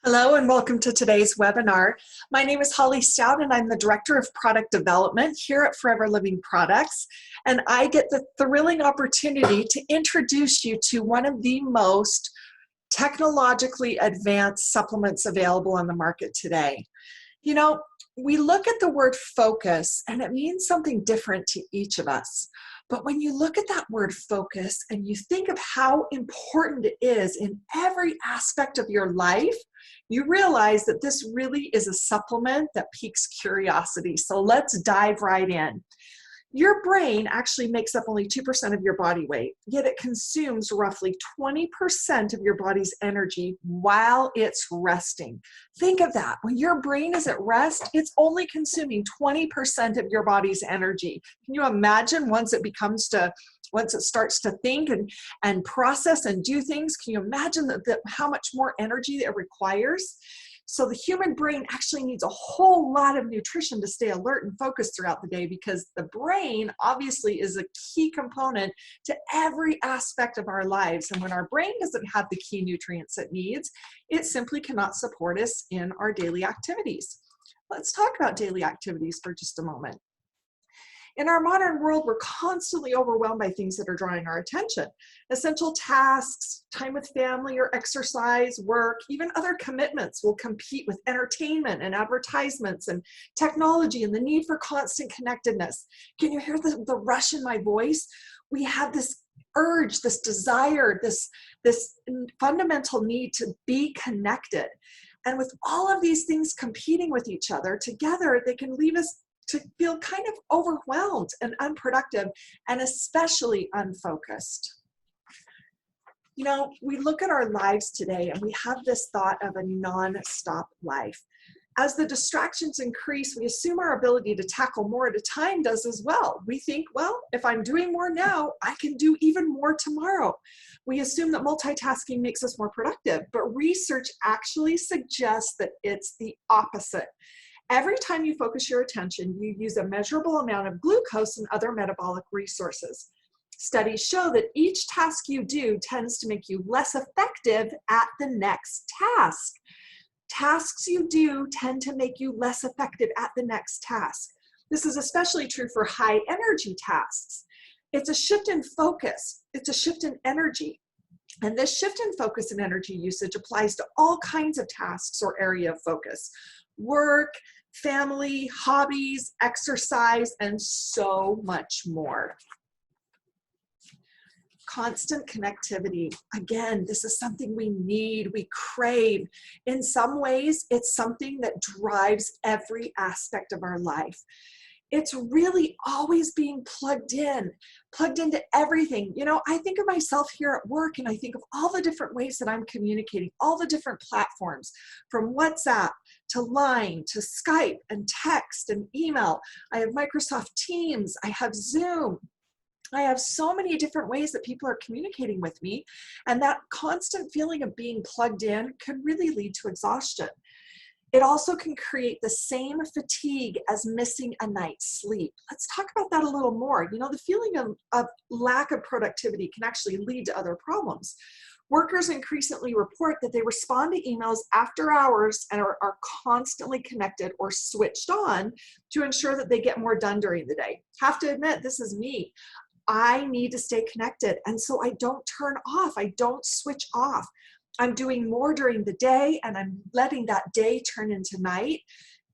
Hello and welcome to today's webinar. My name is Holly Stout and I'm the Director of Product Development here at Forever Living Products. And I get the thrilling opportunity to introduce you to one of the most technologically advanced supplements available on the market today. You know, we look at the word focus and it means something different to each of us. But when you look at that word focus and you think of how important it is in every aspect of your life, you realize that this really is a supplement that piques curiosity. So let's dive right in. Your brain actually makes up only 2% of your body weight, yet it consumes roughly 20% of your body's energy while it's resting. Think of that. When your brain is at rest, it's only consuming 20% of your body's energy. Can you imagine once it starts to think and process and do things, can you imagine how much more energy it requires? So the human brain actually needs a whole lot of nutrition to stay alert and focused throughout the day, because the brain obviously is a key component to every aspect of our lives. And when our brain doesn't have the key nutrients it needs, it simply cannot support us in our daily activities. Let's talk about daily activities for just a moment. In our modern world, we're constantly overwhelmed by things that are drawing our attention. Essential tasks, time with family or exercise, work, even other commitments will compete with entertainment and advertisements and technology and the need for constant connectedness. Can you hear the rush in my voice? We have this urge, this desire, this fundamental need to be connected. And with all of these things competing with each other, together they can leave us to feel kind of overwhelmed and unproductive, and especially unfocused. You know, we look at our lives today and we have this thought of a non-stop life. As the distractions increase, we assume our ability to tackle more at a time does as well. We think, well, if I'm doing more now, I can do even more tomorrow. We assume that multitasking makes us more productive, but research actually suggests that it's the opposite. Every time you focus your attention, you use a measurable amount of glucose and other metabolic resources. Studies show that each task you do tends to make you less effective at the next task. Tasks you do tend to make you less effective at the next task. This is especially true for high energy tasks. It's a shift in focus. It's a shift in energy. And this shift in focus and energy usage applies to all kinds of tasks or area of focus: work, family, hobbies, exercise, and so much more. Constant connectivity. Again, this is something we need, we crave. In some ways, it's something that drives every aspect of our life. It's really always being plugged into everything. You know, I think of myself here at work and I think of all the different ways that I'm communicating, all the different platforms, from WhatsApp to Line to Skype and text and email. I have Microsoft Teams, I have Zoom. I have so many different ways that people are communicating with me, and that constant feeling of being plugged in can really lead to exhaustion. It also can create the same fatigue as missing a night's sleep. Let's talk about that a little more. You know, the feeling of lack of productivity can actually lead to other problems. Workers increasingly report that they respond to emails after hours and are constantly connected or switched on to ensure that they get more done during the day. Have to admit, this is me. I need to stay connected, and so I don't turn off. I don't switch off. I'm doing more during the day, and I'm letting that day turn into night.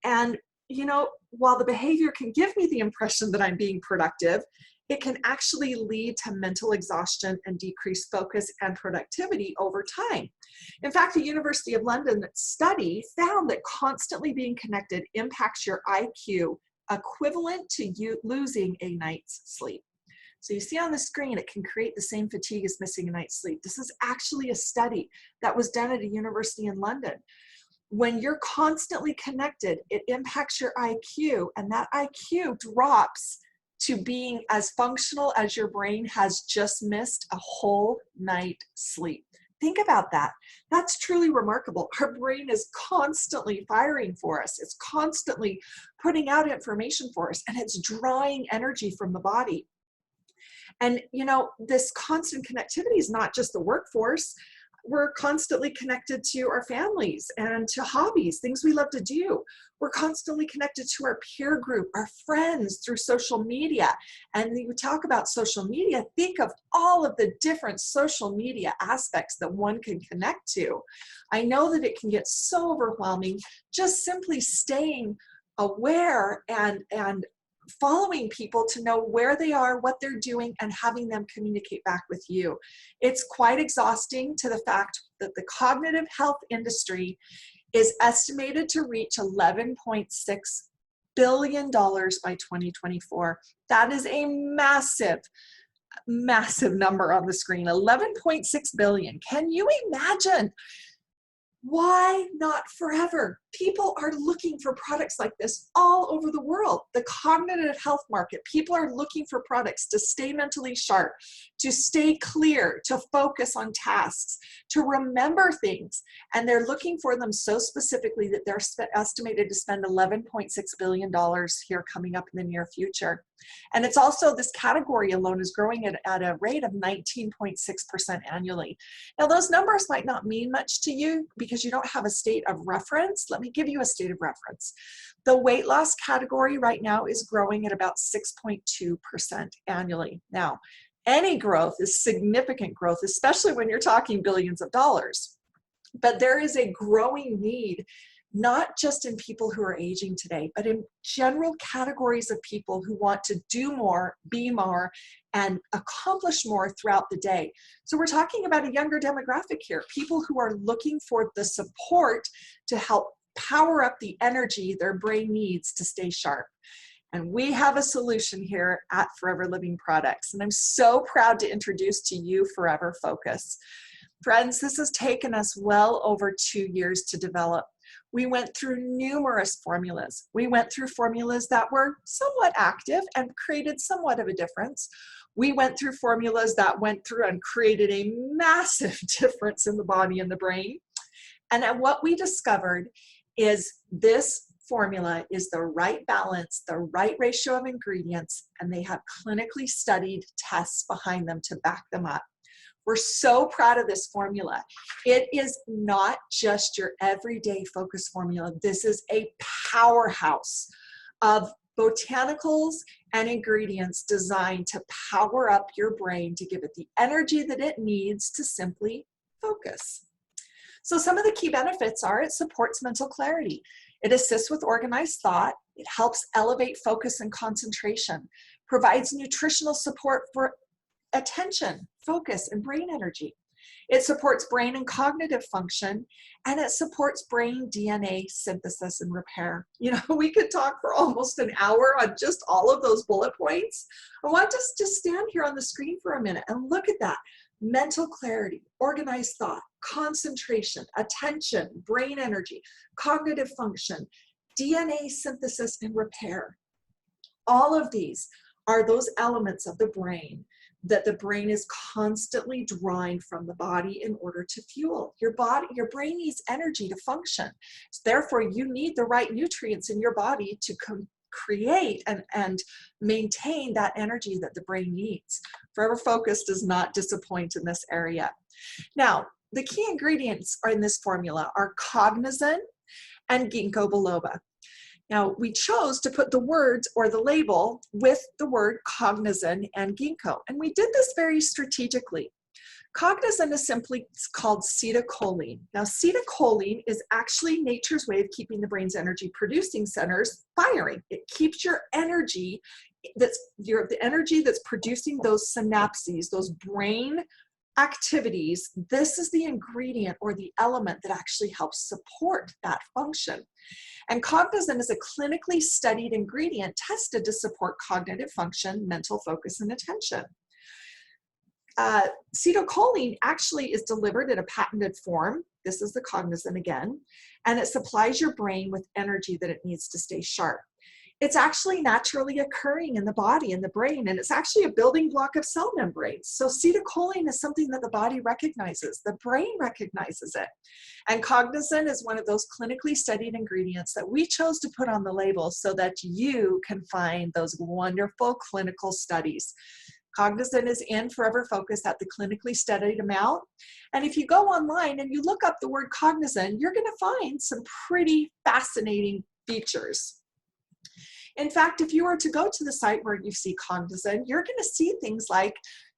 And, you know, while the behavior can give me the impression that I'm being productive, it can actually lead to mental exhaustion and decreased focus and productivity over time. In fact, a University of London study found that constantly being connected impacts your IQ, equivalent to you losing a night's sleep. So you see on the screen, it can create the same fatigue as missing a night's sleep. This is actually a study that was done at a university in London. When you're constantly connected, it impacts your IQ, and that IQ drops to being as functional as your brain has just missed a whole night sleep. Think about that. That's truly remarkable. Our brain is constantly firing for us. It's constantly putting out information for us, and it's drawing energy from the body. And, you know, this constant connectivity is not just the workforce. We're constantly connected to our families and to hobbies, things we love to do. We're constantly connected to our peer group, our friends through social media. And when you talk about social media, think of all of the different social media aspects that one can connect to. I know that it can get so overwhelming. Just simply staying aware and following people to know where they are, what they're doing, and having them communicate back with you. It's quite exhausting, to the fact that the cognitive health industry is estimated to reach $11.6 billion by 2024. That is a massive, massive number on the screen, 11.6 billion. Can you imagine? Why not forever? People are looking for products like this all over the world. The cognitive health market, people are looking for products to stay mentally sharp, to stay clear, to focus on tasks, to remember things. And they're looking for them so specifically that they're estimated to spend $11.6 billion here coming up in the near future. And it's also, this category alone is growing at a rate of 19.6% annually. Now, those numbers might not mean much to you because you don't have a state of reference. Let me give you a state of reference. The weight loss category right now is growing at about 6.2% annually. Now, any growth is significant growth, especially when you're talking billions of dollars. But there is a growing need, not just in people who are aging today, but in general categories of people who want to do more, be more, and accomplish more throughout the day. So we're talking about a younger demographic here, people who are looking for the support to help power up the energy their brain needs to stay sharp. And we have a solution here at Forever Living Products. And I'm so proud to introduce to you Forever Focus. Friends, this has taken us well over 2 years to develop. We went through numerous formulas. We went through formulas that were somewhat active and created somewhat of a difference. We went through formulas that went through and created a massive difference in the body and the brain. And what we discovered is this formula is the right balance, the right ratio of ingredients, and they have clinically studied tests behind them to back them up. We're so proud of this formula. It is not just your everyday focus formula. This is a powerhouse of botanicals and ingredients designed to power up your brain, to give it the energy that it needs to simply focus. So some of the key benefits are: it supports mental clarity. It assists with organized thought. It helps elevate focus and concentration, provides nutritional support for attention, focus, and brain energy. It supports brain and cognitive function, and it supports brain DNA synthesis and repair. You know, we could talk for almost an hour on just all of those bullet points. I want us to just stand here on the screen for a minute and look at that. Mental clarity, organized thought, concentration, attention, brain energy, cognitive function, DNA synthesis and repair. All of these are those elements of the brain that the brain is constantly drawing from the body in order to fuel. Your brain needs energy to function. Therefore, you need the right nutrients in your body to create and maintain that energy that the brain needs. Forever Focus does not disappoint in this area. Now, the key ingredients in this formula are cognizin and ginkgo biloba. Now, we chose to put the words or the label with the word cognizin and ginkgo, and we did this very strategically. Cognizin is simply called acetylcholine. Now, acetylcholine is actually nature's way of keeping the brain's energy producing centers firing. It keeps your energy, the energy that's producing those synapses, those brain activities. This is the ingredient or the element that actually helps support that function. And cognizin is a clinically studied ingredient tested to support cognitive function, mental focus, and attention. Acetylcholine actually is delivered in a patented form. This is the cognizin again, and it supplies your brain with energy that it needs to stay sharp. It's actually naturally occurring in the body and the brain, and it's actually a building block of cell membranes. So acetylcholine is something that the body recognizes, the brain recognizes it. And cognizin is one of those clinically studied ingredients that we chose to put on the label so that you can find those wonderful clinical studies. Cognizant is in Forever Focus at the clinically studied amount. And if you go online and you look up the word Cognizant, you're going to find some pretty fascinating features. In fact, if you were to go to the site where you see Cognizant, you're going to see things like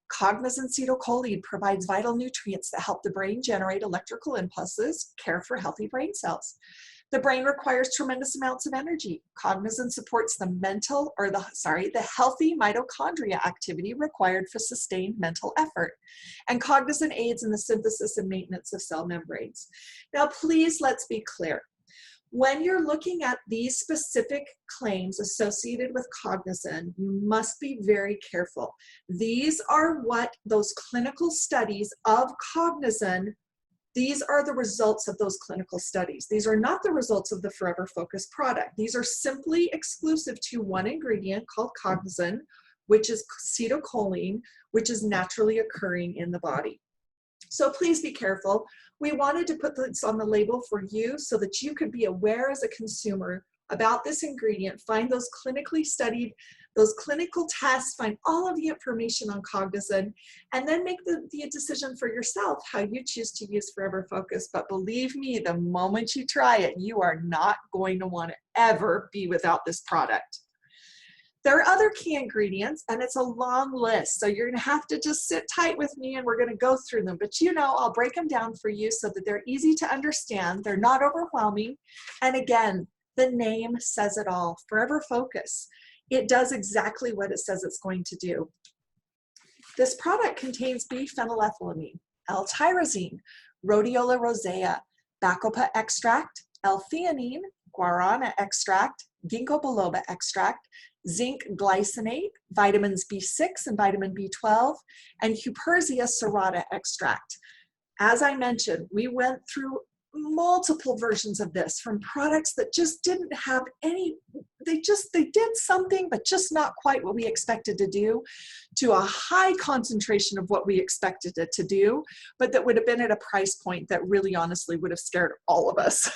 Cognizant acetylcholine provides vital nutrients that help the brain generate electrical impulses, care for healthy brain cells. The brain requires tremendous amounts of energy. Cognizant supports the healthy mitochondria activity required for sustained mental effort. And Cognizant aids in the synthesis and maintenance of cell membranes. Now, please, let's be clear. When you're looking at these specific claims associated with Cognizant, you must be very careful. These are what those clinical studies of Cognizant, these are the results of those clinical studies. These are not the results of the Forever Focus product. These are simply exclusive to one ingredient called Cognizant, which is acetylcholine, which is naturally occurring in the body. So please be careful. We wanted to put this on the label for you so that you could be aware as a consumer about this ingredient, find those clinically studied, those clinical tests, find all of the information on Cognizant, and then make the decision for yourself how you choose to use Forever Focus. But believe me, the moment you try it, you are not going to want to ever be without this product. There are other key ingredients, and it's a long list, so you're going to have to just sit tight with me and we're going to go through them. But you know, I'll break them down for you so that they're easy to understand, they're not overwhelming, and again, the name says it all. Forever Focus. It does exactly what it says it's going to do. This product contains B-phenylethylamine, L-tyrosine, Rhodiola rosea, Bacopa extract, L-theanine, guarana extract, ginkgo biloba extract, zinc glycinate, vitamins B6 and vitamin B12, and Huperzia serrata extract. As I mentioned, we went through multiple versions of this, from products that just didn't have any, they did something, but just not quite what we expected to do, to a high concentration of what we expected it to do, but that would have been at a price point that really honestly would have scared all of us.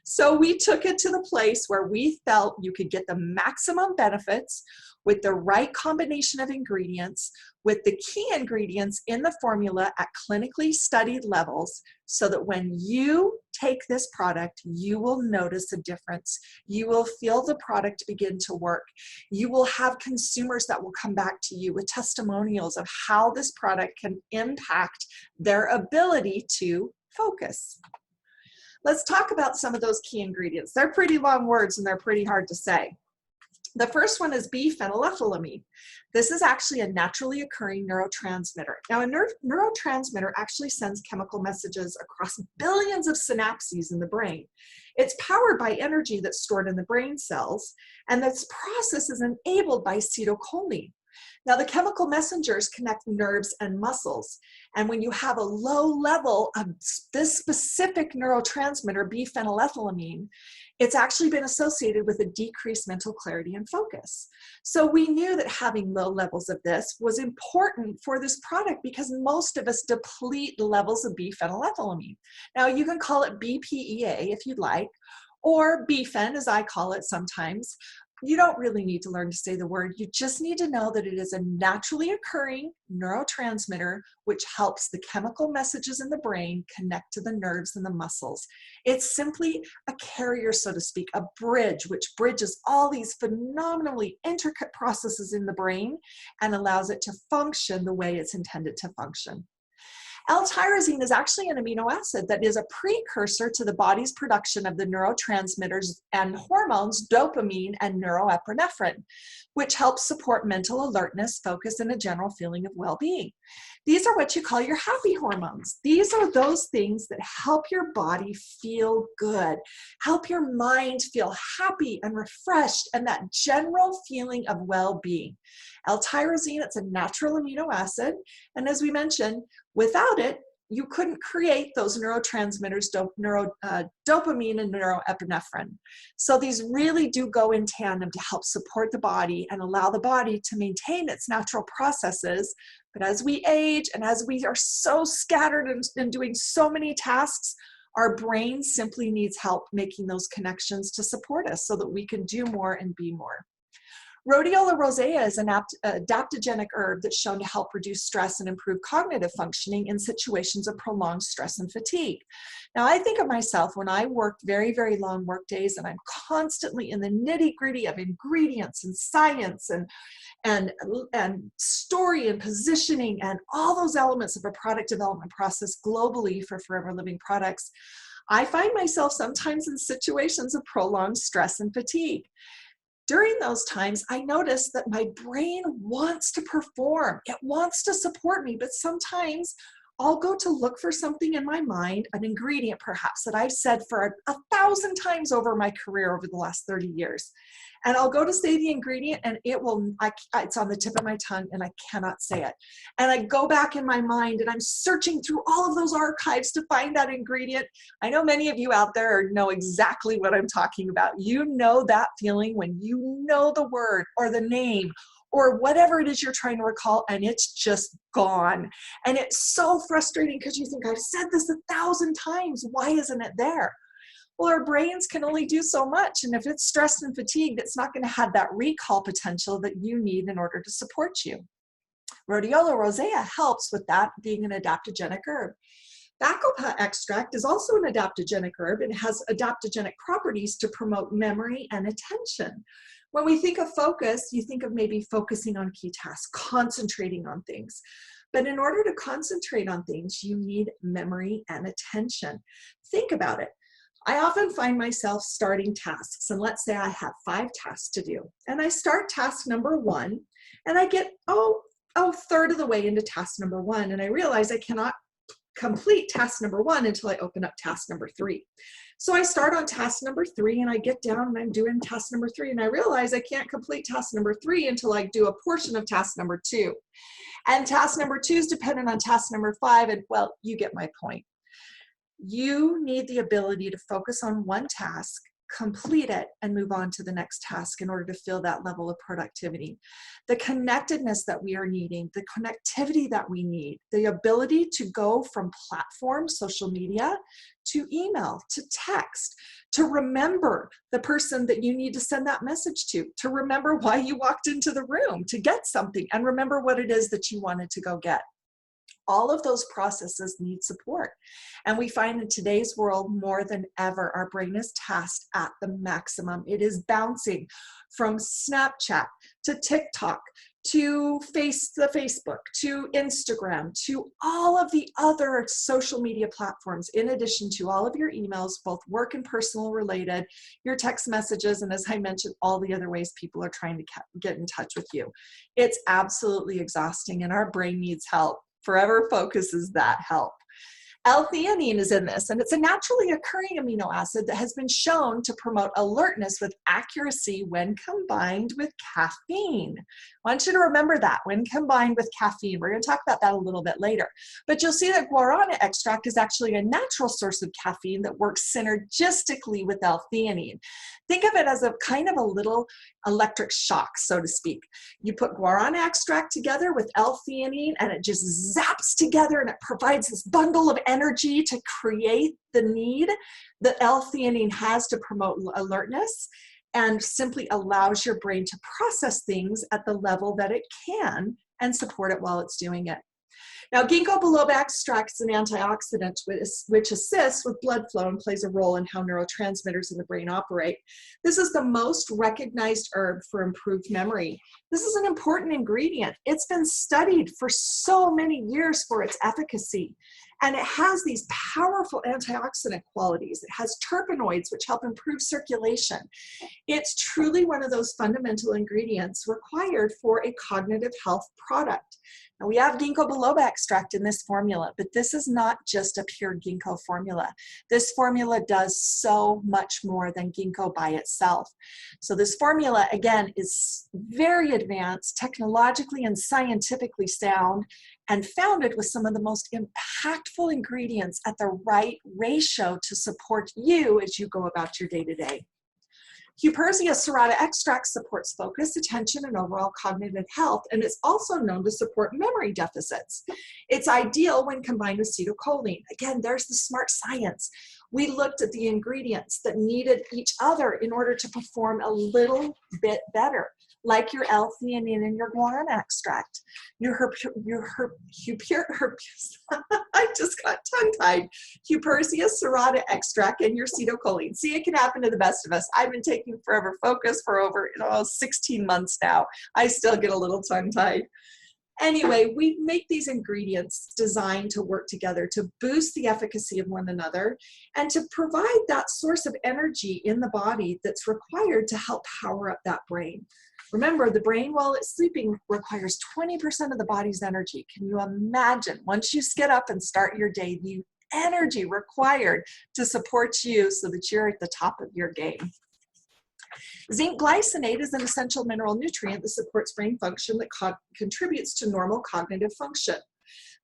So we took it to the place where we felt you could get the maximum benefits with the right combination of ingredients, with the key ingredients in the formula at clinically studied levels, so that when you take this product, you will notice a difference. You will feel the product begin to work. You will have consumers that will come back to you with testimonials of how this product can impact their ability to focus. Let's talk about some of those key ingredients. They're pretty long words and they're pretty hard to say. The first one is B-phenylethylamine. This is actually a naturally occurring neurotransmitter. Now, a neurotransmitter actually sends chemical messages across billions of synapses in the brain. It's powered by energy that's stored in the brain cells, and this process is enabled by acetylcholine. Now, the chemical messengers connect nerves and muscles, and when you have a low level of this specific neurotransmitter, B-phenylethylamine, it's actually been associated with a decreased mental clarity and focus. So we knew that having low levels of this was important for this product because most of us deplete the levels of B-phenylethylamine. Now, you can call it BPEA if you'd like, or B-phen as I call it sometimes. You don't really need to learn to say the word. You just need to know that it is a naturally occurring neurotransmitter which helps the chemical messages in the brain connect to the nerves and the muscles. It's simply a carrier, so to speak, a bridge which bridges all these phenomenally intricate processes in the brain and allows it to function the way it's intended to function. L-tyrosine is actually an amino acid that is a precursor to the body's production of the neurotransmitters and hormones dopamine and neuroepinephrine, which helps support mental alertness, focus, and a general feeling of well-being. These are what you call your happy hormones. These are those things that help your body feel good, help your mind feel happy and refreshed, and that general feeling of well-being. L-tyrosine, it's a natural amino acid, and as we mentioned, without it, you couldn't create those neurotransmitters, dopamine and neuroepinephrine. So these really do go in tandem to help support the body and allow the body to maintain its natural processes. But as we age and as we are so scattered and doing so many tasks, our brain simply needs help making those connections to support us so that we can do more and be more. Rhodiola rosea is an adaptogenic herb that's shown to help reduce stress and improve cognitive functioning in situations of prolonged stress and fatigue. Now, I think of myself when I work very, very long work days and I'm constantly in the nitty-gritty of ingredients and science and story and positioning and all those elements of a product development process globally for Forever Living Products. I find myself sometimes in situations of prolonged stress and fatigue. During those times, I notice that my brain wants to perform. It wants to support me, but sometimes I'll go to look for something in my mind, an ingredient perhaps that I've said for 1,000 times over my career over the last 30 years. And I'll go to say the ingredient and it's on the tip of my tongue and I cannot say it. And I go back in my mind and I'm searching through all of those archives to find that ingredient. I know many of you out there know exactly what I'm talking about. You know that feeling when you know the word or the name or whatever it is you're trying to recall, and it's just gone. And it's so frustrating because you think, I've said this 1,000 times. Why isn't it there? Well, our brains can only do so much. And if it's stressed and fatigued, it's not going to have that recall potential that you need in order to support you. Rhodiola rosea helps with that, being an adaptogenic herb. Bacopa extract is also an adaptogenic herb and has adaptogenic properties to promote memory and attention. When we think of focus, you think of maybe focusing on key tasks, concentrating on things. But in order to concentrate on things, you need memory and attention. Think about it. I often find myself starting tasks, and let's say I have 5 tasks to do. And I start task number 1, and I get, a third of the way into task number 1, and I realize I cannot complete task number 1 until I open up task number 3. So I start on task number 3 and I get down and I'm doing task number 3 and I realize I can't complete task number 3 until I do a portion of task number 2. And task number 2 is dependent on task number 5, and well, you get my point. You need the ability to focus on one task, complete it, and move on to the next task in order to feel that level of productivity. The connectedness that we are needing, the connectivity that we need, the ability to go from platforms, social media, to email, to text, to remember the person that you need to send that message to remember why you walked into the room to get something, and remember what it is that you wanted to go get. All of those processes need support. And we find in today's world more than ever, our brain is tasked at the maximum. It is bouncing from Snapchat to TikTok to Facebook to Instagram to all of the other social media platforms, in addition to all of your emails, both work and personal related, your text messages, and as I mentioned, all the other ways people are trying to get in touch with you. It's absolutely exhausting and our brain needs help. Forever Focus is that help. L-theanine is in this, and it's a naturally occurring amino acid that has been shown to promote alertness with accuracy when combined with caffeine. I want you to remember that, when combined with caffeine. We're going to talk about that a little bit later. But you'll see that guarana extract is actually a natural source of caffeine that works synergistically with L-theanine. Think of it as a kind of a little electric shock, so to speak. You put guarana extract together with L-theanine and it just zaps together and it provides this bundle of energy to create the need that L-theanine has to promote alertness, and simply allows your brain to process things at the level that it can and support it while it's doing it. Now, ginkgo biloba extract is an antioxidant which assists with blood flow and plays a role in how neurotransmitters in the brain operate. This is the most recognized herb for improved memory. This is an important ingredient. It's been studied for so many years for its efficacy. And it has these powerful antioxidant qualities. It has terpenoids, which help improve circulation. It's truly one of those fundamental ingredients required for a cognitive health product. Now, we have ginkgo biloba extract in this formula, but this is not just a pure ginkgo formula. This formula does so much more than ginkgo by itself. So this formula, again, is very advanced, technologically and scientifically sound, and founded with some of the most impactful ingredients at the right ratio to support you as you go about your day-to-day. Huperzia serrata extract supports focus, attention, and overall cognitive health, and it's also known to support memory deficits. It's ideal when combined with ceticoline. Again, there's the smart science. We looked at the ingredients that needed each other in order to perform a little bit better, like your L-theanine and your guarana extract, I just got tongue-tied, Huperzia serrata extract, and your ceticoline. See, it can happen to the best of us. I've been taking Forever Focus for over 16 months now. I still get a little tongue-tied. Anyway, we make these ingredients designed to work together to boost the efficacy of one another and to provide that source of energy in the body that's required to help power up that brain. Remember, the brain, while it's sleeping, requires 20% of the body's energy. Can you imagine, once you get up and start your day, the energy required to support you so that you're at the top of your game? Zinc glycinate is an essential mineral nutrient that supports brain function that contributes to normal cognitive function.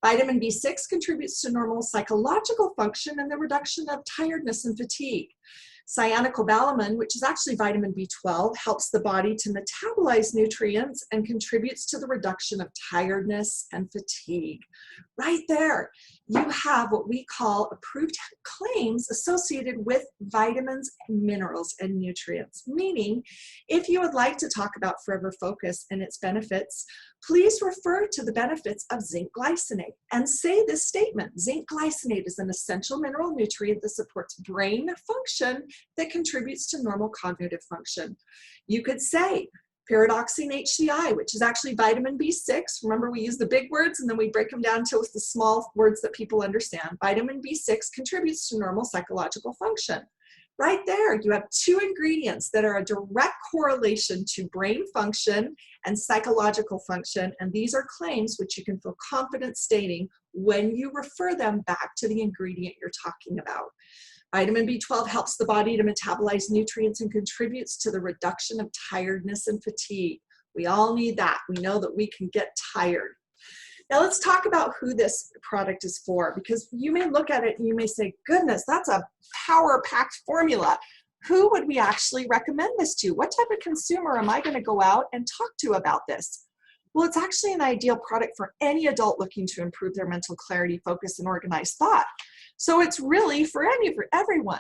Vitamin B6 contributes to normal psychological function and the reduction of tiredness and fatigue. Cyanocobalamin, which is actually vitamin B12, helps the body to metabolize nutrients and contributes to the reduction of tiredness and fatigue. Right there, you have what we call approved claims associated with vitamins, minerals, and nutrients. Meaning, if you would like to talk about Forever Focus and its benefits, please refer to the benefits of zinc glycinate and say this statement: zinc glycinate is an essential mineral nutrient that supports brain function that contributes to normal cognitive function. You could say pyridoxine HCI, which is actually vitamin B6. Remember, we use the big words and then we break them down to the small words that people understand. Vitamin B6 contributes to normal psychological function. Right there, you have two ingredients that are a direct correlation to brain function and psychological function, and these are claims which you can feel confident stating when you refer them back to the ingredient you're talking about. Vitamin B12 helps the body to metabolize nutrients and contributes to the reduction of tiredness and fatigue. We all need that. We know that we can get tired. Now let's talk about who this product is for, because you may look at it and you may say, goodness, that's a power-packed formula. Who would we actually recommend this to? What type of consumer am I going to go out and talk to about this? Well, it's actually an ideal product for any adult looking to improve their mental clarity, focus, and organized thought. So it's really for everyone.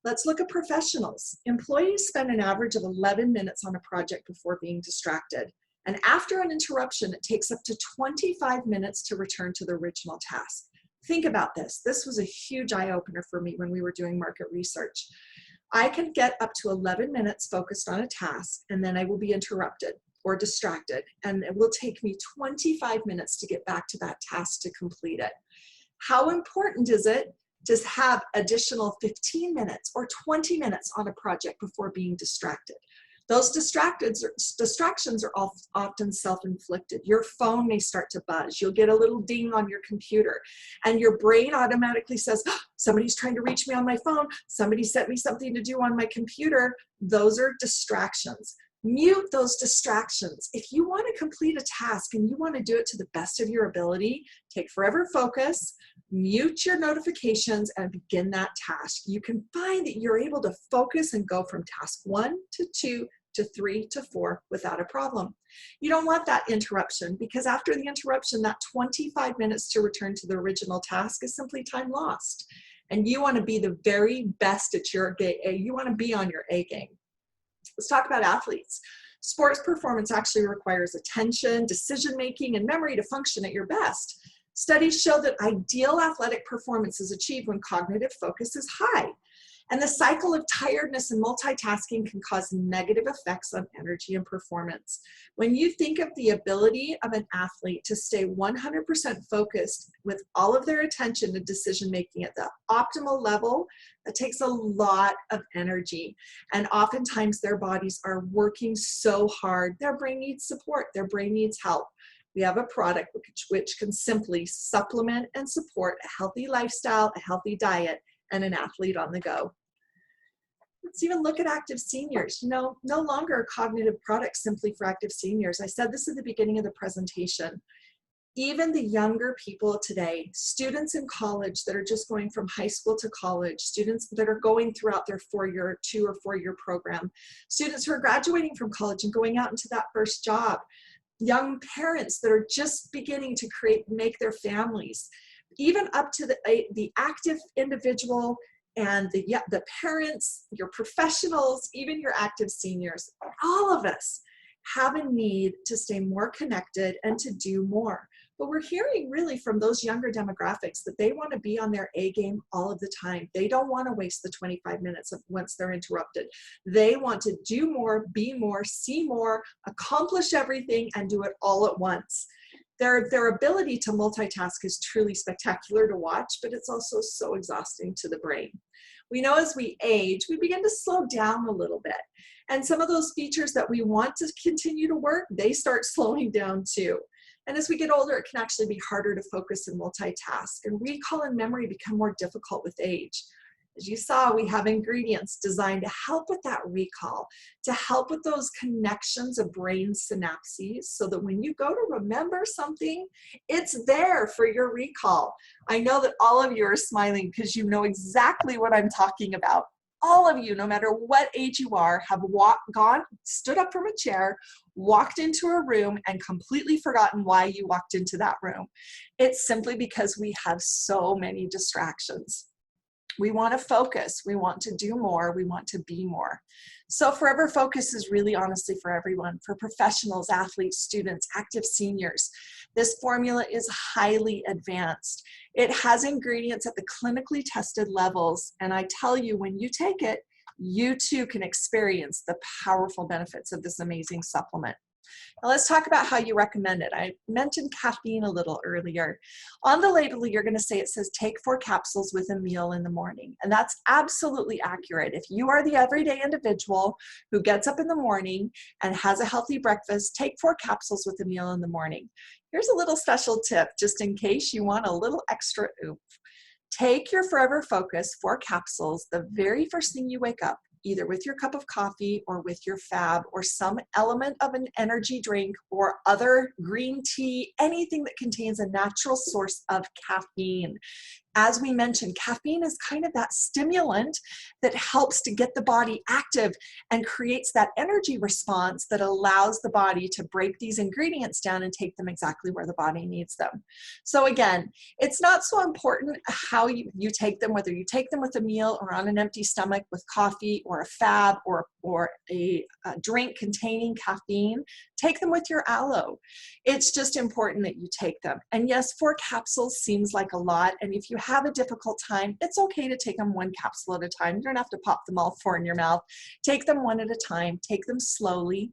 Let's look at professionals. Employees spend an average of 11 minutes on a project before being distracted. And after an interruption, it takes up to 25 minutes to return to the original task. Think about this. This was a huge eye-opener for me when we were doing market research. I can get up to 11 minutes focused on a task, and then I will be interrupted or distracted, and it will take me 25 minutes to get back to that task to complete it. How important is it to have additional 15 minutes or 20 minutes on a project before being distracted? Those distractions are often self-inflicted. Your phone may start to buzz. You'll get a little ding on your computer, and your brain automatically says, oh, somebody's trying to reach me on my phone. Somebody sent me something to do on my computer. Those are distractions. Mute those distractions. If you want to complete a task and you want to do it to the best of your ability, take Forever Focus, mute your notifications, and begin that task. You can find that you're able to focus and go from task 1 to 2 to 3 to 4 without a problem. You don't want that interruption, because after the interruption, that 25 minutes to return to the original task is simply time lost. And you want to be the very best at your game. You want to be on your A game. Let's talk about athletes. Sports performance actually requires attention, decision-making, and memory to function at your best. Studies show that ideal athletic performance is achieved when cognitive focus is high. And the cycle of tiredness and multitasking can cause negative effects on energy and performance. When you think of the ability of an athlete to stay 100% focused with all of their attention and decision-making at the optimal level, that takes a lot of energy. And oftentimes their bodies are working so hard. Their brain needs support. Their brain needs help. We have a product which can simply supplement and support a healthy lifestyle, a healthy diet, and an athlete on the go. Let's even look at active seniors. You know, no longer a cognitive product simply for active seniors. I said this at the beginning of the presentation. Even the younger people today, students in college that are just going from high school to college, students that are going throughout their 2 or 4 year program, students who are graduating from college and going out into that first job, young parents that are just beginning to make their families, even up to the active individual and the parents, your professionals, even your active seniors. All of us have a need to stay more connected and to do more. But we're hearing really from those younger demographics that they want to be on their A game all of the time. They don't want to waste the 25 minutes once they're interrupted. They want to do more, be more, see more, accomplish everything, and do it all at once. Their ability to multitask is truly spectacular to watch, but it's also so exhausting to the brain. We know as we age, we begin to slow down a little bit. And some of those features that we want to continue to work, they start slowing down too. And as we get older, it can actually be harder to focus and multitask. And recall and memory become more difficult with age. As you saw, we have ingredients designed to help with that recall, to help with those connections of brain synapses so that when you go to remember something, it's there for your recall. I know that all of you are smiling because you know exactly what I'm talking about. All of you, no matter what age you are, have stood up from a chair, walked into a room, and completely forgotten why you walked into that room. It's simply because we have so many distractions. We want to focus, we want to do more, we want to be more. So Forever Focus is really honestly for everyone, for professionals, athletes, students, active seniors. This formula is highly advanced. It has ingredients at the clinically tested levels, and I tell you, when you take it, you too can experience the powerful benefits of this amazing supplement. Now let's talk about how you recommend it. I mentioned caffeine a little earlier. On the label, you're going to say it says take 4 capsules with a meal in the morning. And that's absolutely accurate. If you are the everyday individual who gets up in the morning and has a healthy breakfast, take 4 capsules with a meal in the morning. Here's a little special tip, just in case you want a little extra oomph. Take your Forever Focus 4 capsules the very first thing you wake up, either with your cup of coffee or with your fab or some element of an energy drink or other green tea, anything that contains a natural source of caffeine. As we mentioned, caffeine is kind of that stimulant that helps to get the body active and creates that energy response that allows the body to break these ingredients down and take them exactly where the body needs them. So again, it's not so important how you take them, whether you take them with a meal or on an empty stomach with coffee or a fab or a drink containing caffeine. Take them with your aloe. It's just important that you take them. And yes, 4 capsules seems like a lot. And if you have a difficult time, it's okay to take them 1 capsule at a time. You don't have to pop them all 4 in your mouth. Take them 1 at a time. Take them slowly.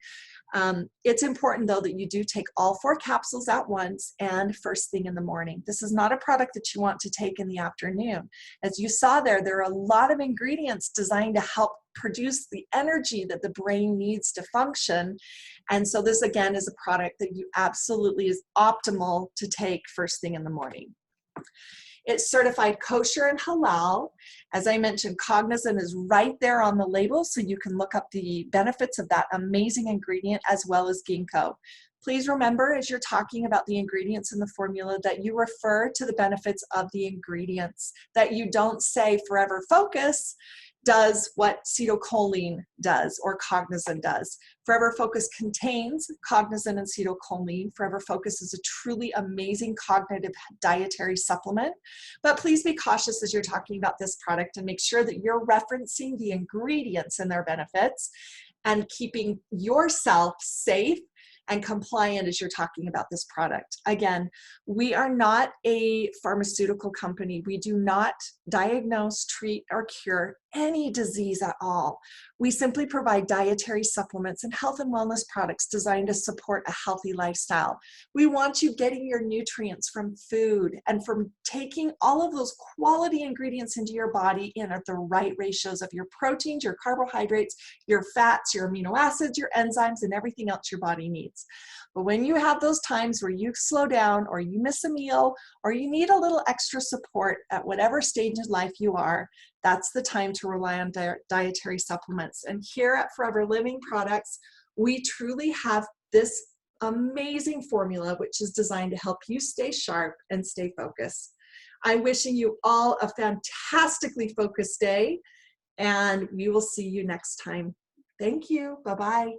It's important though that you do take all 4 capsules at once and first thing in the morning. This is not a product that you want to take in the afternoon. As you saw there are a lot of ingredients designed to help produce the energy that the brain needs to function. And so this again is a product that you absolutely is optimal to take first thing in the morning. It's certified kosher and halal. As I mentioned, Cognizant is right there on the label, so you can look up the benefits of that amazing ingredient as well as ginkgo. Please remember, as you're talking about the ingredients in the formula, that you refer to the benefits of the ingredients, that you don't say Forever Focus does what acetylcholine does or Cognizant does. Forever Focus contains Cognizant and acetylcholine. Forever Focus is a truly amazing cognitive dietary supplement, but please be cautious as you're talking about this product and make sure that you're referencing the ingredients and their benefits and keeping yourself safe and compliant as you're talking about this product. Again, we are not a pharmaceutical company. We do not diagnose, treat, or cure any disease at all. We simply provide dietary supplements and health and wellness products designed to support a healthy lifestyle. We want you getting your nutrients from food and from taking all of those quality ingredients into your body in at the right ratios of your proteins, your carbohydrates, your fats, your amino acids, your enzymes, and everything else your body needs. But when you have those times where you slow down or you miss a meal or you need a little extra support at whatever stage in life you are, that's the time to rely on dietary supplements. And here at Forever Living Products, we truly have this amazing formula, which is designed to help you stay sharp and stay focused. I'm wishing you all a fantastically focused day, and we will see you next time. Thank you. Bye-bye.